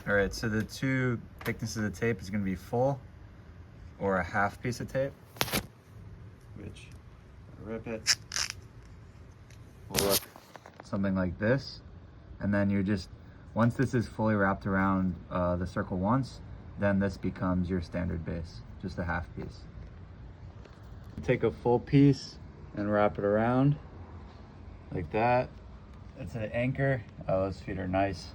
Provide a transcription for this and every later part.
All right, so the two thicknesses of tape is gonna be full or a half piece of tape, which rip it, will look something like this. And then you're just, once this is fully wrapped around the circle once, then this becomes your standard base, just a half piece. Take a full piece and wrap it around like that. It's an anchor. Oh, those feet are nice.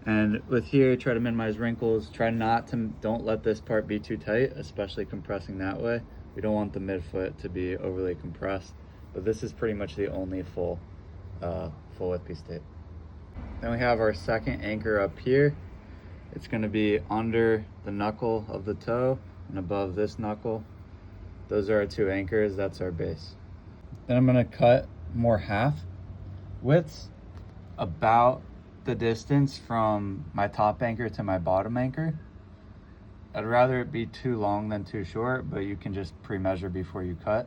And with here, try to minimize wrinkles. Don't let this part be too tight, especially compressing that way. We don't want the midfoot to be overly compressed, but this is pretty much the only full width piece tape. Then we have our second anchor up here. It's gonna be under the knuckle of the toe and above this knuckle. Those are our two anchors, that's our base. Then I'm gonna cut more half widths about the distance from my top anchor to my bottom anchor. I'd rather it be too long than too short, but you can just pre-measure before you cut.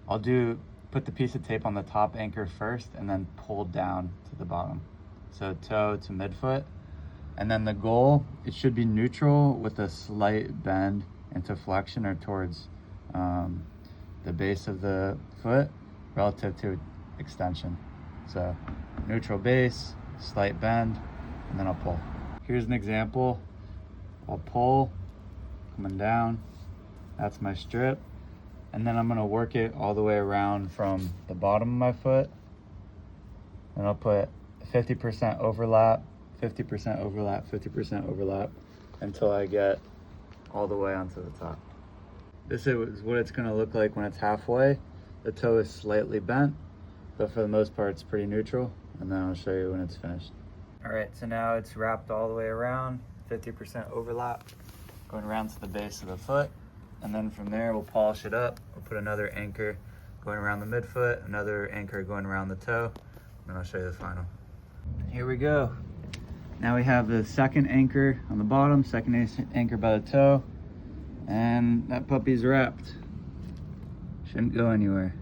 Put the piece of tape on the top anchor first and then pull down to the bottom. So toe to midfoot. And then the goal, it should be neutral with a slight bend into flexion or towards the base of the foot relative to extension. So neutral base, slight bend, and then I'll pull. Here's an example. I'll pull, coming down, that's my strip. And then I'm gonna work it all the way around from the bottom of my foot. And I'll put 50% overlap, 50% overlap, 50% overlap until I get all the way onto the top. This is what it's gonna look like when it's halfway. The toe is slightly bent, but for the most part, it's pretty neutral. And then I'll show you when it's finished. All right, so now it's wrapped all the way around, 50% overlap, going around to the base of the foot. And then from there, we'll polish it up. We'll put another anchor going around the midfoot, another anchor going around the toe, and I'll show you the final. Here we go. Now we have the second anchor on the bottom, second anchor by the toe, and that puppy's wrapped. Shouldn't go anywhere.